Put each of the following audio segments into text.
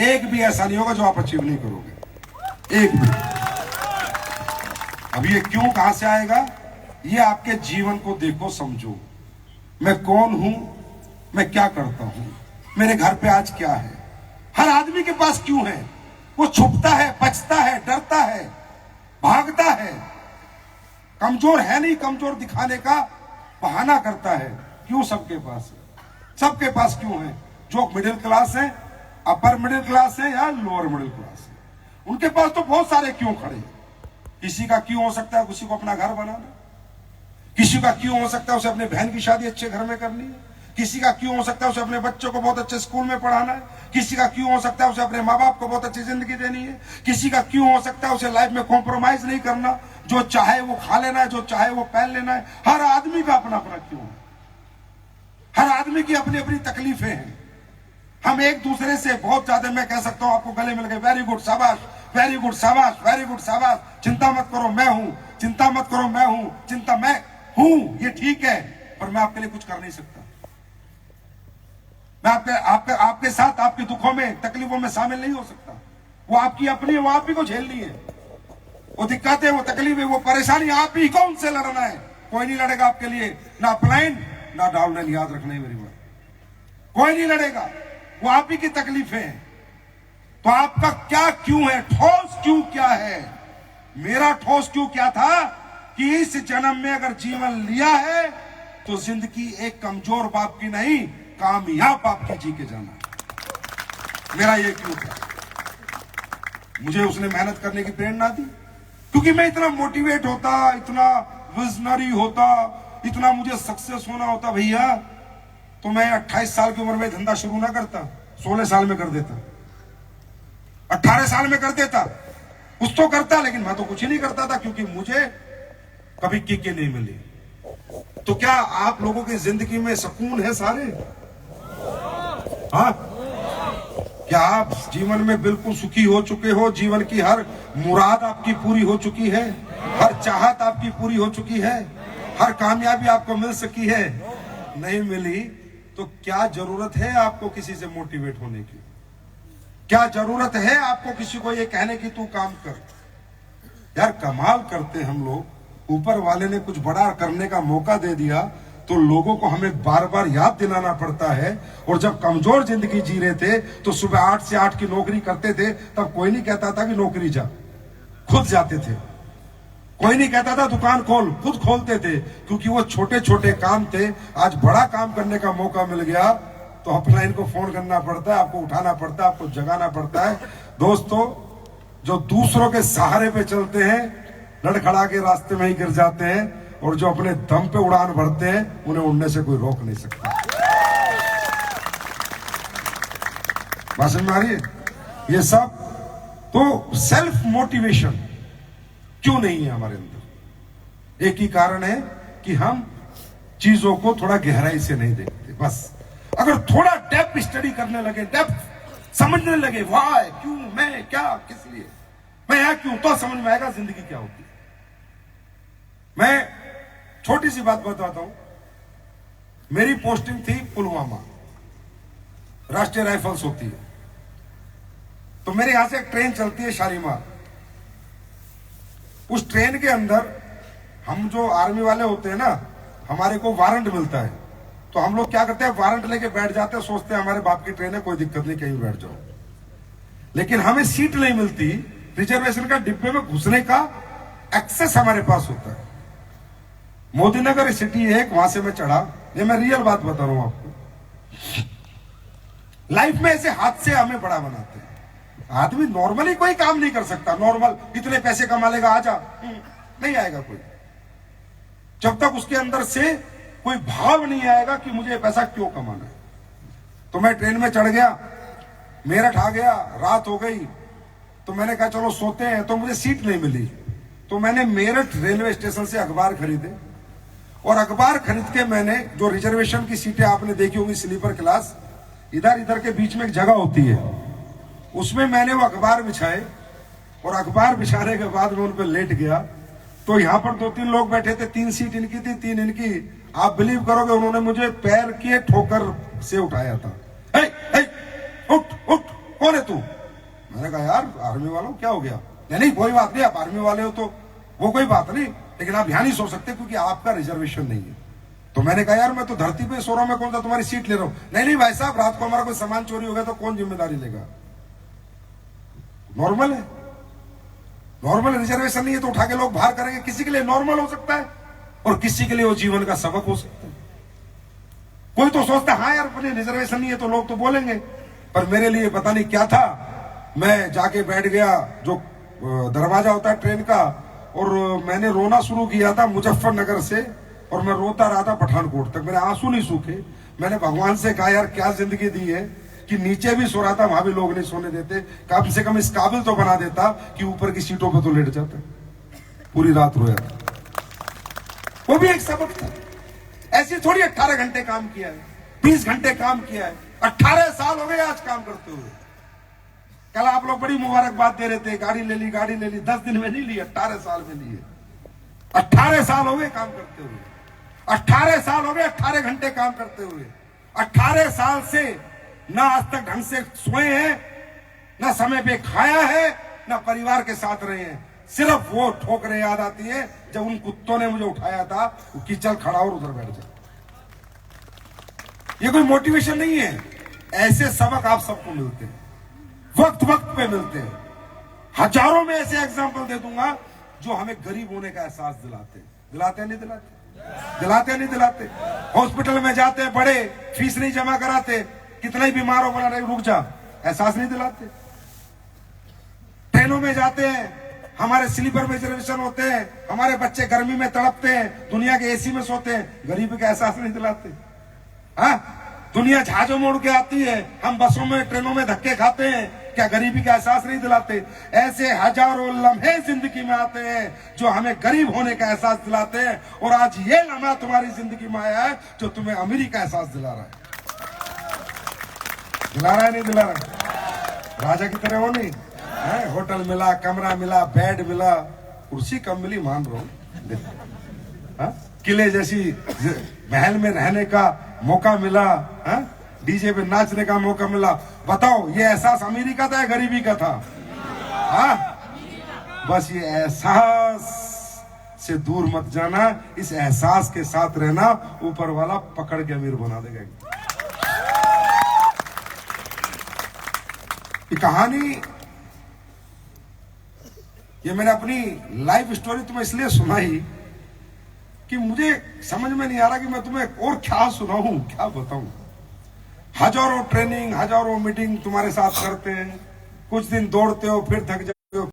एक भी ऐसा नहीं होगा जो आप अचीव नहीं करोगे, एक भी। अब ये क्यों कहां से आएगा? ये आपके जीवन को देखो, समझो, मैं कौन हूं, मैं क्या करता हूं, मेरे घर पे आज क्या है। हर आदमी के पास क्यों है? वो छुपता है, बचता है, डरता है, भागता है, कमजोर है नहीं, कमजोर दिखाने का बहाना करता है। क्यों सबके पास है? सबके पास क्यों है? जो मिडिल क्लास है, अपर मिडिल क्लास है या लोअर मिडिल क्लास है, उनके पास तो बहुत सारे क्यों खड़े हैं। किसी का क्यों हो सकता है किसी को अपना घर बनाना, किसी का क्यों हो सकता है उसे अपने बहन की शादी अच्छे घर में करनी है, किसी का क्यों हो सकता है उसे अपने बच्चों को बहुत अच्छे स्कूल में पढ़ाना है, किसी का क्यों हो सकता है उसे अपने माँ बाप को बहुत अच्छी जिंदगी देनी है, किसी का क्यों हो सकता है उसे लाइफ में कॉम्प्रोमाइज नहीं करना, जो चाहे वो खा लेना है, जो चाहे वो पहन लेना है। हर आदमी का अपना अपना क्यों है, हर आदमी की अपनी अपनी तकलीफें हैं। हम एक दूसरे से बहुत ज्यादा, मैं कह सकता हूं आपको गले मिल गए, वेरी गुड शाबाश, वेरी गुड शाबाश, वेरी गुड शाबाश, चिंता मत करो मैं हूं, चिंता मत करो मैं हूं, चिंता मैं हूं, ये ठीक है, पर मैं आपके लिए कुछ कर नहीं सकता। मैं आपके साथ आपके दुखों में, तकलीफों में शामिल नहीं हो सकता। वो आपकी अपनी है, वो आप ही को झेलनी है। वो दिक्कतें, वो तकलीफें, वो परेशानी आप ही को उनसे लड़ना है। कोई नहीं लड़ेगा आपके लिए, ना अपलाइन ना डाउनलाइन, याद रखना है मेरी बात, कोई नहीं लड़ेगा। वो आप ही की तकलीफें हैं। तो आपका क्या क्यों है, ठोस क्यों क्या है? मेरा ठोस क्यों क्या था कि इस जन्म में अगर जीवन लिया है तो जिंदगी एक कमजोर बाप की नहीं, कामयाब बाप की जी के जाना। मेरा ये क्यों था। मुझे उसने मेहनत करने की प्रेरणा दी, क्योंकि मैं इतना मोटिवेट होता, इतना विजनरी होता, इतना मुझे सक्सेस होना होता भैया, तो मैं 28 साल की उम्र में धंधा शुरू ना करता, 16 साल में कर देता, 18 साल में कर देता, कुछ तो करता। लेकिन मैं तो कुछ ही नहीं करता था, क्योंकि मुझे कभी किक नहीं मिली। तो क्या आप लोगों की जिंदगी में सुकून है सारे? हाँ, क्या आप जीवन में बिल्कुल सुखी हो चुके हो? जीवन की हर मुराद आपकी पूरी हो चुकी है, हर चाहत आपकी पूरी हो चुकी है, हर कामयाबी आपको मिल सकी है? नहीं मिली तो क्या जरूरत है आपको किसी से मोटिवेट होने की? क्या जरूरत है आपको किसी को ये कहने की तू काम कर? यार कमाल करते हम लोग, ऊपर वाले ने कुछ बड़ा करने का मौका दे दिया तो लोगों को हमें बार बार याद दिलाना पड़ता है। और जब कमजोर जिंदगी जी रहे थे तो सुबह 8 से 8 की नौकरी करते थे, तब कोई नहीं कहता था कि नौकरी जा, खुद जाते थे। कोई नहीं कहता था दुकान खोल, खुद खोलते थे, क्योंकि वो छोटे छोटे काम थे। आज बड़ा काम करने का मौका मिल गया तो अपलाइन को फोन करना पड़ता है, आपको उठाना पड़ता है, आपको जगाना पड़ता है। दोस्तों, जो दूसरों के सहारे पे चलते हैं लड़खड़ा के रास्ते में ही गिर जाते हैं, और जो अपने दम पे उड़ान भरते हैं उन्हें उड़ने से कोई रोक नहीं सकता। बात समझ में आ रही है? ये सब तो सेल्फ मोटिवेशन क्यों नहीं है हमारे अंदर? एक ही कारण है कि हम चीजों को थोड़ा गहराई से नहीं देखते। बस अगर थोड़ा डेप्थ स्टडी करने लगे, डेप्थ समझने लगे, वाह, क्यों, मैं, क्या, किस लिए, मैं यहां क्यों, तो समझ में आएगा जिंदगी क्या होती है। मैं छोटी सी बात बताता हूं। मेरी पोस्टिंग थी पुलवामा, राष्ट्रीय राइफल्स होती है, तो मेरे यहां से एक ट्रेन चलती है शालीमार। उस ट्रेन के अंदर हम जो आर्मी वाले होते हैं ना, हमारे को वारंट मिलता है, तो हम लोग क्या करते हैं, वारंट लेके बैठ जाते हैं, सोचते हैं हमारे बाप की ट्रेन है, कोई दिक्कत नहीं, कहीं बैठ जाओ। लेकिन हमें सीट नहीं मिलती, रिजर्वेशन का डिब्बे में घुसने का एक्सेस हमारे पास होता है। मोदीनगर सिटी है एक, वहां से मैं चढ़ा, ये मैं रियल बात बता रहा हूं आपको। लाइफ में ऐसे हादसे हमें बड़ा बनाते हैं। आदमी नॉर्मली कोई काम नहीं कर सकता, नॉर्मल इतने पैसे कमा लेगा, आजा, नहीं आएगा कोई, जब तक उसके अंदर से कोई भाव नहीं आएगा कि मुझे पैसा क्यों कमाना है। तो मैं ट्रेन में चढ़ गया, मेरठ आ गया, रात हो गई, तो मैंने कहा चलो सोते हैं, तो मुझे सीट नहीं मिली। तो मैंने मेरठ रेलवे स्टेशन से अखबार खरीदे, और अखबार खरीद के मैंने, जो रिजर्वेशन की सीटें आपने देखी होंगी स्लीपर क्लास, इधर इधर के बीच में एक जगह होती है, उसमें मैंने वो अखबार बिछाए, और अखबार बिछाने के बाद मैं उन पर लेट गया। तो यहाँ पर 2-3 लोग बैठे थे, 3 सीट इनकी थी, 3 इनकी। आप बिलीव करोगे, उन्होंने मुझे पैर के ठोकर से उठाया था। उठ उठ, कौन है तू? मैंने कहा यार आर्मी वालों क्या हो गया? नहीं कोई बात नहीं, आप आर्मी वाले हो तो वो कोई बात नहीं, लेकिन आप यहां नहीं सो सकते क्योंकि आपका रिजर्वेशन नहीं है। तो मैंने कहा यार मैं तो धरती पे सो रहा हूं, मैं कौन सा तुम्हारी सीट ले रहा हूं? नहीं भाई साहब, रात को हमारा कोई सामान चोरी हो गया तो कौन जिम्मेदारी लेगा? नॉर्मल है, नॉर्मल रिजर्वेशन नहीं है तो उठा के लोग बाहर करेंगे। किसी के लिए नॉर्मल हो सकता है और किसी के लिए वो जीवन का सबक हो सकता है। कोई तो सोचता है हाँ यार अपने रिजर्वेशन नहीं है तो लोग तो बोलेंगे, पर मेरे लिए पता नहीं क्या था, मैं जाके बैठ गया जो दरवाजा होता है ट्रेन का, और मैंने रोना शुरू किया था मुजफ्फरनगर से, और मैं रोता रहा था पठानकोट तक, मेरे आंसू नहीं सूखे। मैंने भगवान से कहा यार क्या जिंदगी दी है कि नीचे भी सो रहा था, वहां भी लोग नहीं सोने देते, कम से कम इस काबिल तो बना देता कि ऊपर की सीटों पर तो लेट जाता। पूरी रात रोया था, वो भी एक सबक था। ऐसी थोड़ी 18 घंटे काम किया है, 20 घंटे काम किया है, 18 साल हो गए आज काम करते हुए। कल आप लोग बड़ी मुबारकबाद दे रहे थे, गाड़ी ले ली गाड़ी ले ली, 10 दिन में नहीं ली, 18 साल में ली है। 18 साल हो गए काम करते हुए, 18 साल हो गए 18 घंटे काम करते हुए। 18 साल से ना आज तक ढंग से सोए हैं, ना समय पे खाया है, ना परिवार के साथ रहे हैं। सिर्फ वो ठोकरें याद आती है जब उन कुत्तों ने मुझे उठाया था कि चल खड़ा और उधर बैठ जा। ये कोई मोटिवेशन नहीं है, ऐसे सबक आप सबको मिलते हैं, वक्त वक्त पे मिलते हैं। हजारों में ऐसे एग्जाम्पल दे दूंगा जो हमें गरीब होने का एहसास दिलाते। दिलाते नहीं दिलाते? दिलाते नहीं दिलाते? हॉस्पिटल में जाते हैं, बड़े फीस नहीं जमा कराते, कितना ही बीमार हो बना रहे रुक जा, एहसास नहीं दिलाते। ट्रेनों में जाते हैं, हमारे स्लीपर में रिजर्वेशन होते हैं, हमारे बच्चे गर्मी में तड़पते हैं, दुनिया के एसी में सोते हैं, गरीबी का एहसास नहीं दिलाते। हाँ, दुनिया जहाजों में उड़ के आती है, हम बसों में ट्रेनों में धक्के खाते हैं, क्या गरीबी का एहसास नहीं दिलाते? ऐसे हजारों लम्हे जिंदगी में आते हैं जो हमें गरीब होने का एहसास दिलाते हैं, और आज ये लम्हा तुम्हारी जिंदगी में आया है जो तुम्हें अमीरी का एहसास दिला रहा है। दिला रहा है नहीं दिला रहा? राजा की तरह हो नहीं है? होटल मिला, कमरा मिला, बेड मिला, कुर्सी कम मिली मान रहा हूं, किले जैसी महल में रहने का मौका मिला, डीजे पे नाचने का मौका मिला। बताओ ये एहसास अमीरी का था या गरीबी का था? बस ये एहसास से दूर मत जाना, इस एहसास के साथ रहना, ऊपर वाला पकड़ के अमीर बना देगा। ये कहानी, ये मैंने अपनी लाइफ स्टोरी तुम्हें इसलिए सुनाई कि मुझे समझ में नहीं आ रहा कि मैं तुम्हें और क्या सुनाऊं, क्या बताऊं। हजारों ट्रेनिंग, हजारों मीटिंग तुम्हारे साथ करते हैं, कुछ दिन दौड़ते हो, फिर थक जाते हो,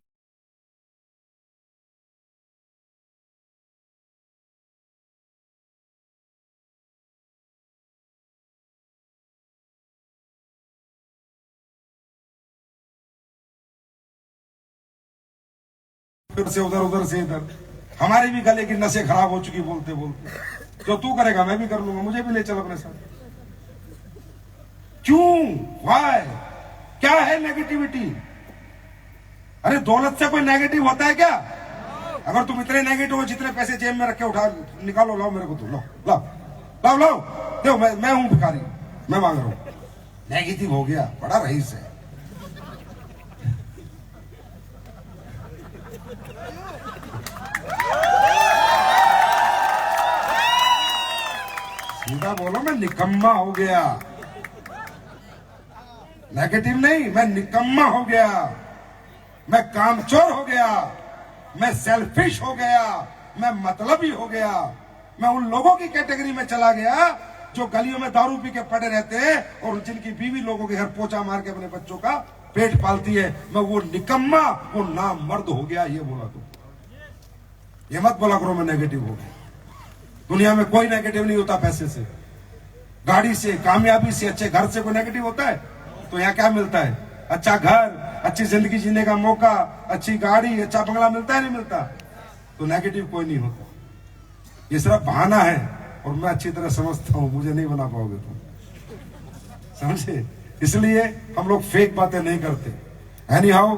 फिर से उधर से इधर। हमारी भी गले की नसें खराब हो चुकी बोलते बोलते। जो तू करेगा मैं भी कर लूंगा, मुझे भी ले चल अपने साथ। क्यों? वाई? क्या है नेगेटिविटी? अरे दौलत से कोई नेगेटिव होता है क्या? अगर तुम इतने नेगेटिव हो, जितने पैसे जेब में रखे उठा निकालो, लाओ मेरे को, तो लाओ लाओ लाओ लाओ, देखो मैं हूं भिखारी, मैं मांग रहा हूं। नेगेटिव हो गया, बड़ा रईस है। सीधा बोलो, मैं निकम्मा हो गया। नेगेटिव नहीं, मैं निकम्मा हो गया, मैं कामचोर हो गया, मैं सेल्फिश हो गया, मैं मतलबी हो गया। मैं उन लोगों की कैटेगरी में चला गया जो गलियों में दारू पी के पड़े रहते हैं और जिनकी बीवी लोगों के घर पोछा मार के अपने बच्चों का पेट पालती है। मैं वो निकम्मा, वो नामर्द हो गया। ये बोला तुम, ये मत बोला करो मैं नेगेटिव हो गया। दुनिया में कोई नेगेटिव नहीं होता। पैसे से, गाड़ी से, कामयाबी से, अच्छे घर से कोई नेगेटिव होता है? तो यहाँ क्या मिलता है? अच्छा घर, अच्छी जिंदगी जीने का मौका, अच्छी गाड़ी, अच्छा बंगला मिलता है नहीं मिलता? तो नेगेटिव कोई नहीं होता। ये सिर्फ बहाना है, और मैं अच्छी तरह समझता हूं, मुझे नहीं बना पाओगे तुम, समझे? इसलिए हम लोग फेक बातें नहीं करते। एनी हाउ,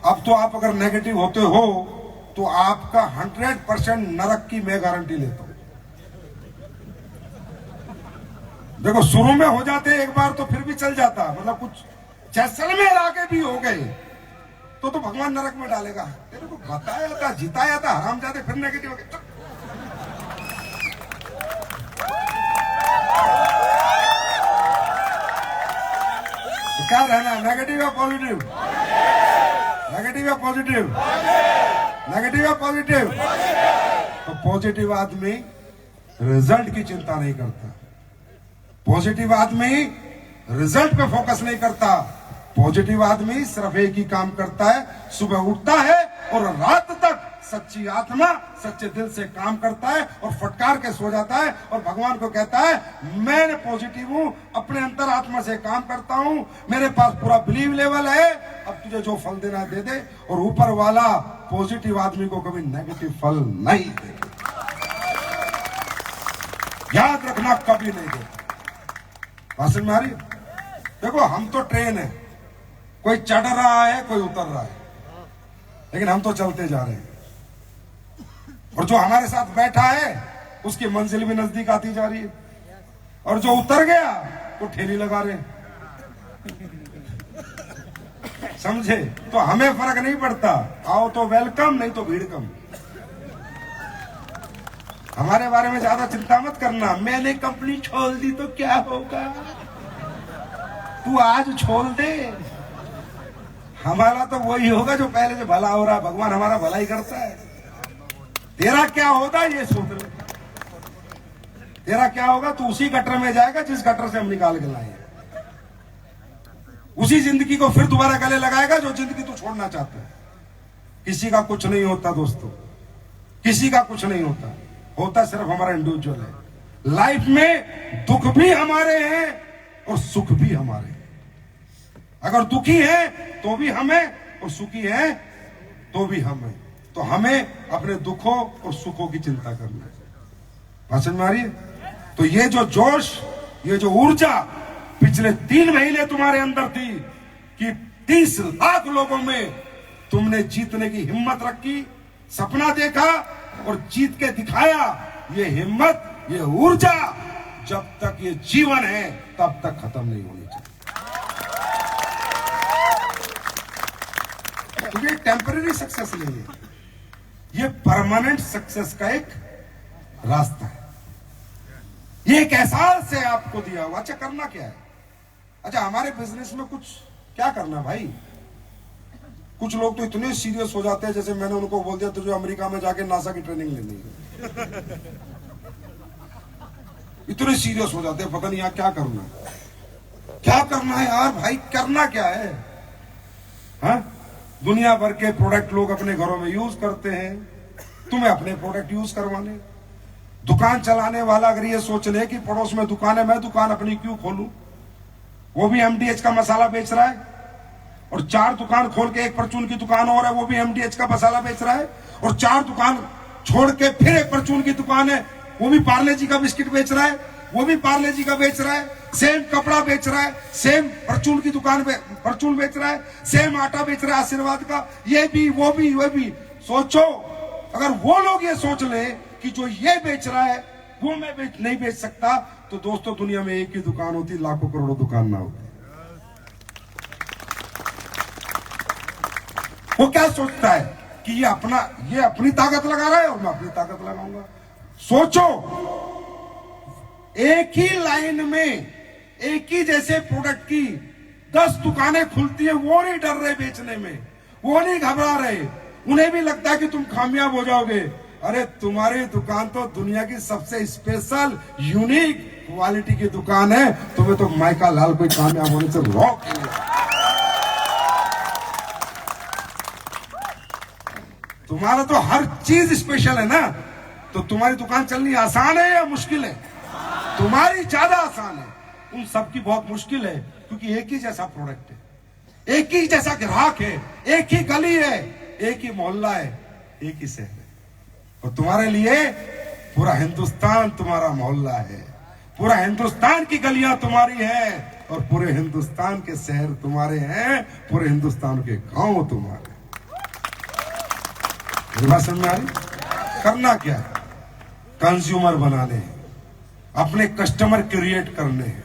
अब तो आप अगर नेगेटिव होते हो तो आपका 100% नरक की मैं गारंटी लेता हूं। देखो शुरू में हो जाते एक बार तो फिर भी चल जाता, मतलब कुछ जैसलमेर आगे भी हो गए तो भगवान नरक में डालेगा। तेरे को बताया था, जिताया था, हरामजादे फिर नेगेटिव हो गए। तो क्या रहना, नेगेटिव या पॉजिटिव? नेगेटिव या पॉजिटिव? नेगेटिव या पॉजिटिव? तो पॉजिटिव आदमी रिजल्ट की चिंता नहीं करता, पॉजिटिव आदमी रिजल्ट पे फोकस नहीं करता, पॉजिटिव आदमी सिर्फ एक ही काम करता है, सुबह उठता है और रात तक सच्ची आत्मा सच्चे दिल से काम करता है और फटकार के सो जाता है और भगवान को कहता है मैं पॉजिटिव हूं, अपने अंतर आत्मा से काम करता हूं, मेरे पास पूरा बिलीव लेवल है, अब तुझे जो फल देना दे दे। और ऊपर वाला पॉजिटिव आदमी को कभी नेगेटिव फल नहीं देता, याद रखना, कभी नहीं देता। बात समझ में आ रही? देखो हम तो ट्रेन है, कोई चढ़ रहा है कोई उतर रहा है, लेकिन हम तो चलते जा रहे हैं और जो हमारे साथ बैठा है उसकी मंजिल भी नजदीक आती जा रही है और जो उतर गया वो ठेली लगा रहे। समझे? तो हमें फर्क नहीं पड़ता, आओ तो वेलकम, नहीं तो भीड़ कम। हमारे बारे में ज्यादा चिंता मत करना, मैंने कंपनी छोड़ दी तो क्या होगा, तू आज छोड़ दे, हमारा तो वही होगा जो पहले से भला हो रहा, भगवान हमारा भला ही करता है। तेरा क्या होगा ये सोच ले, तेरा क्या होगा, तू उसी गटर में जाएगा जिस गटर से हम निकाल के लाए, उसी जिंदगी को फिर दोबारा गले लगाएगा जो जिंदगी तू छोड़ना चाहता है। किसी का कुछ नहीं होता दोस्तों, किसी का कुछ नहीं होता, होता सिर्फ हमारा इंडिविजुअल है। लाइफ में दुख भी हमारे हैं और सुख भी हमारे हैं। अगर दुखी है तो भी हमें और सुखी है तो भी हमें, तो हमें अपने दुखों और सुखों की चिंता करना है। बात समझ में आ रही है? तो ये जो जोश, ये जो ऊर्जा पिछले 3 महीने तुम्हारे अंदर थी कि 30 लाख लोगों में तुमने जीतने की हिम्मत रखी, सपना देखा और जीत के दिखाया, ये हिम्मत, ये ऊर्जा जब तक ये जीवन है तब तक खत्म नहीं होनी चाहिए। तो ये टेम्पररी सक्सेस नहीं है, ये परमानेंट सक्सेस का एक रास्ता है। ये एक एहसास है आपको दिया हुआ। अच्छा करना क्या है? अच्छा हमारे बिजनेस में कुछ क्या करना भाई? कुछ लोग तो इतने सीरियस हो जाते हैं, जैसे मैंने उनको बोल दिया तुझे अमेरिका में जाके नासा की ट्रेनिंग लेनी है। इतने सीरियस हो जाते हैं, पता नहीं यार क्या करना है, क्या करना है यार भाई, करना क्या है? हाँ, दुनिया भर के प्रोडक्ट लोग अपने घरों में यूज करते हैं, तुम्हें अपने प्रोडक्ट यूज करवाने। दुकान चलाने वाला अगर ये सोच ले कि पड़ोस में दुकान है, मैं दुकान अपनी क्यों खोलूं, वो भी एमडीएच का मसाला बेच रहा है, और 4 दुकान खोल के एक परचून की दुकान और है, वो भी एमडीएच का मसाला बेच रहा है, और 4 दुकान छोड़ के फिर एक परचून की दुकान है, वो भी पार्ले जी का बिस्किट बेच रहा है, वो भी पार्ले जी का बेच रहा है, सेम कपड़ा बेच रहा है, सेम परचून की दुकान पे परचून बेच रहा है, सेम आटा बेच रहा है आशीर्वाद का, ये भी वो भी वो भी। सोचो अगर वो लोग ये सोच ले कि जो ये बेच रहा है वो मैं नहीं बेच सकता, तो दोस्तों दुनिया में एक ही दुकान होती, लाखों करोड़ों दुकान ना होती। वो क्या सोचता है कि ये अपनी ताकत लगा रहा है और मैं अपनी ताकत लगाऊंगा। सोचो एक ही लाइन में एक ही जैसे प्रोडक्ट की 10 दुकानें खुलती है, वो नहीं डर रहे बेचने में, वो नहीं घबरा रहे, उन्हें भी लगता है कि तुम कामयाब हो जाओगे। अरे तुम्हारी दुकान तो दुनिया की सबसे स्पेशल यूनिक क्वालिटी की दुकान है, तुम्हें तो माइका लाल कोई कामयाब होने से रोक नहीं। तुम्हारा तो हर चीज स्पेशल है ना, तो तुम्हारी दुकान चलनी आसान है या मुश्किल है? तुम्हारी ज्यादा आसान है, उन सबकी बहुत मुश्किल है, क्योंकि एक ही जैसा प्रोडक्ट है, एक ही जैसा ग्राहक है, एक ही गली है, एक ही मोहल्ला है, एक ही शहर है। और तुम्हारे लिए पूरा हिंदुस्तान तुम्हारा मोहल्ला है, पूरा हिंदुस्तान की गलियां तुम्हारी है, और पूरे हिंदुस्तान के शहर तुम्हारे हैं, पूरे हिंदुस्तान के गांव तुम्हारे। बात समझ में आ रही? करना क्या है? कंज्यूमर बनाने हैं, अपने कस्टमर क्रिएट करने हैं,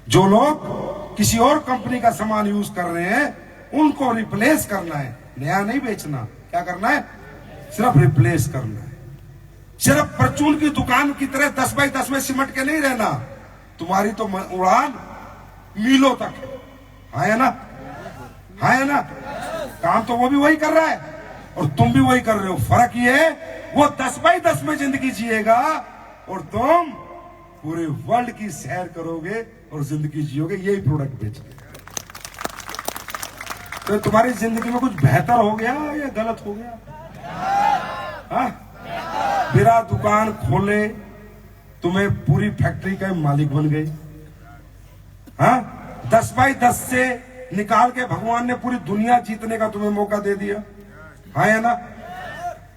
जो लोग किसी और कंपनी का सामान यूज कर रहे हैं उनको रिप्लेस करना है, नया नहीं बेचना। क्या करना है? सिर्फ रिप्लेस करना है। सिर्फ परचून की दुकान की तरह 10 बाई 10 में सिमट के नहीं रहना। तुम्हारी तो उड़ान मीलों तक है ना, है ना। काम तो वो भी वही कर रहा है और तुम भी वही कर रहे हो। फर्क ये है वो 10 बाई 10 में जिंदगी जिएगा और तुम पूरे वर्ल्ड की सैर करोगे और जिंदगी जियोगे, यही प्रोडक्ट बेचोगे। तो तुम्हारी जिंदगी में कुछ बेहतर हो गया या गलत हो गया? हाँ, मेरा दुकान खोले तुम्हें पूरी फैक्ट्री का मालिक बन गए। हाँ, 10 बाई 10 से निकाल के भगवान ने पूरी दुनिया जीतने का तुम्हें मौका दे दिया, है ना।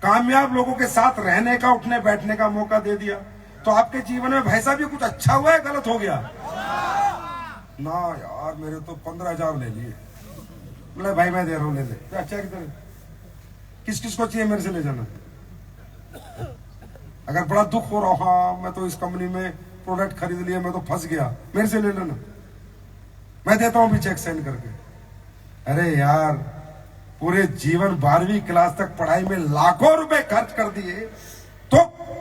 कामयाब लोगों के साथ रहने का, उठने बैठने का मौका दे दिया। तो आपके जीवन में भाई साहब ये कुछ अच्छा हुआ है, गलत हो गया? ना यार, मेरे तो 15,000 ले लिए। बोले भाई मैं दे रहा हूं, ले ले। अच्छा किधर, किस किस को चाहिए, मेरे से ले जाना। अगर बड़ा दुख हो रहा, हाँ मैं तो इस कंपनी में प्रोडक्ट खरीद लिया, मैं तो फंस गया, मेरे से ले लेना, मैं देता हूं भी चेक साइन करके। अरे यार, पूरे जीवन 12वीं क्लास तक पढ़ाई में लाखों रुपए खर्च कर दिए तो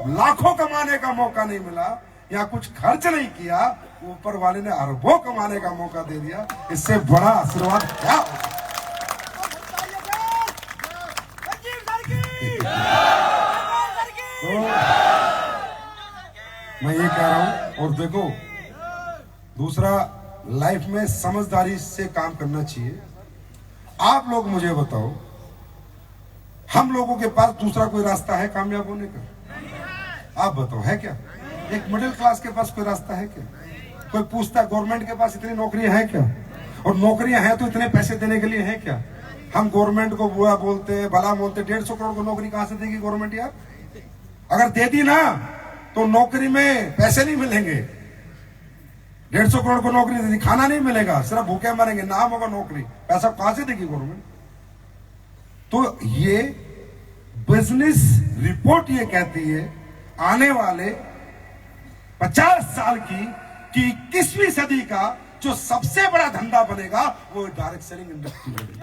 लाखों कमाने का मौका नहीं मिला, या कुछ खर्च नहीं किया, ऊपर वाले ने अरबों कमाने का मौका दे दिया। इससे बड़ा आशीर्वाद क्या हो? तो मैं ये कह रहा हूं, और देखो दूसरा, लाइफ में समझदारी से काम करना चाहिए। आप लोग मुझे बताओ, हम लोगों के पास दूसरा कोई रास्ता है कामयाब होने का? आप बताओ, है क्या? एक मिडिल क्लास के पास कोई रास्ता है क्या? कोई पूछता है गवर्नमेंट के पास इतनी नौकरियां हैं क्या? और नौकरियां हैं तो इतने पैसे देने के लिए है क्या? हम गवर्नमेंट को बुरा बोलते हैं, भला बोलते हैं। 150 करोड़ को नौकरी कहां से देगी गवर्नमेंट यार? अगर दे दी ना तो नौकरी में पैसे नहीं मिलेंगे। 150 करोड़ को नौकरी दे दी, खाना नहीं मिलेगा, सिर्फ भूखे मरेंगे, नाम होगा नौकरी, पैसा कहां से देगी गवर्नमेंट? तो ये बिजनेस रिपोर्ट ये कहती है आने वाले 50 साल की कि 21वीं सदी का जो सबसे बड़ा धंधा बनेगा वो डायरेक्ट सेलिंग इंडस्ट्री बनेगी।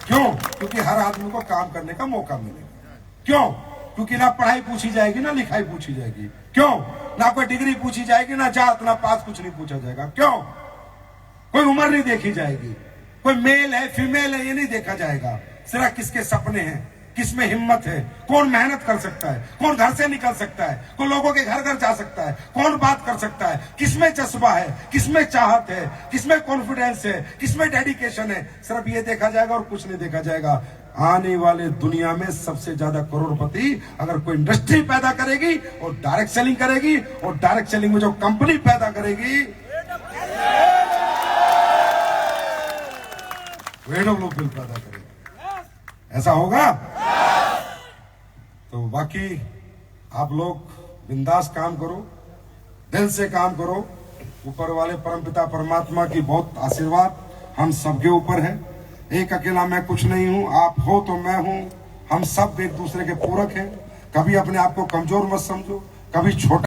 क्यों? क्योंकि हर आदमी को काम करने का मौका मिलेगा। क्यों? क्योंकि ना पढ़ाई पूछी जाएगी ना लिखाई पूछी जाएगी। क्यों? ना कोई डिग्री पूछी जाएगी, ना जात ना पास, कुछ नहीं पूछा जाएगा। क्यों? कोई उम्र नहीं देखी जाएगी, कोई मेल है फीमेल है ये नहीं देखा जाएगा। सिर्फ किसके सपने हैं, किसमें हिम्मत है, कौन मेहनत कर सकता है, कौन घर से निकल सकता है, कौन लोगों के घर घर जा सकता है, कौन बात कर सकता है, किसमें जज्बा है, किसमें चाहत है, किसमें कॉन्फिडेंस है, किसमें डेडिकेशन है, सिर्फ ये देखा जाएगा और कुछ नहीं देखा जाएगा। आने वाले दुनिया में सबसे ज्यादा करोड़पति अगर कोई इंडस्ट्री पैदा करेगी और डायरेक्ट सेलिंग करेगी, और डायरेक्ट सेलिंग में जो कंपनी पैदा करेगी वेडोग्लो बिल पैदा करेगी। ऐसा होगा? तो बाकी आप लोग बिंदास काम करो, दिल से काम करो। ऊपर वाले परमपिता परमात्मा की बहुत आशीर्वाद हम सबके ऊपर है। एक अकेला मैं कुछ नहीं हूं, आप हो तो मैं हूं, हम सब एक दूसरे के पूरक हैं। कभी अपने आप को कमजोर मत समझो, कभी छोटा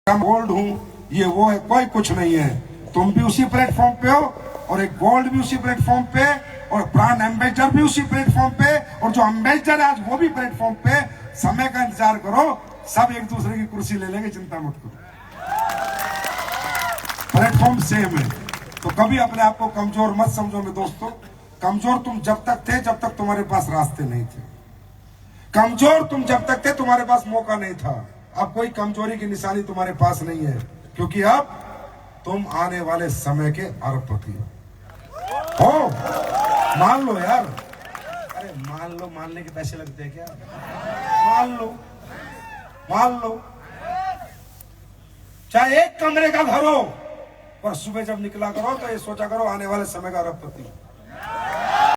गोल्ड हूं, ये वो है, कोई कुछ नहीं है। तुम भी उसी प्लेटफॉर्म पे हो और एक गोल्ड भी उसी प्लेटफॉर्म पे और ब्रांड एम्बेसडर भी उसी प्लेटफॉर्म पे, और जो एम्बेसडर है आज वो भी प्लेटफॉर्म पे। समय का इंतजार करो, सब एक दूसरे की कुर्सी ले लेंगे, चिंता मत करो। प्लेटफॉर्म सेम है, तो कभी अपने आप को कमजोर मत समझो मेरे दोस्तों। कमजोर तुम जब तक थे जब तक तुम्हारे पास रास्ते नहीं थे। कमजोर तुम जब तक थे तुम्हारे पास मौका नहीं था। अब कोई कमजोरी की निशानी तुम्हारे पास नहीं है, क्योंकि अब तुम आने वाले समय के अरबपति हो। मान लो यार, अरे मान लो, मानने के पैसे लगते हैं क्या? मान लो, मान लो, चाहे एक कमरे का घर हो, पर सुबह जब निकला करो तो ये सोचा करो आने वाले समय का अरबपति।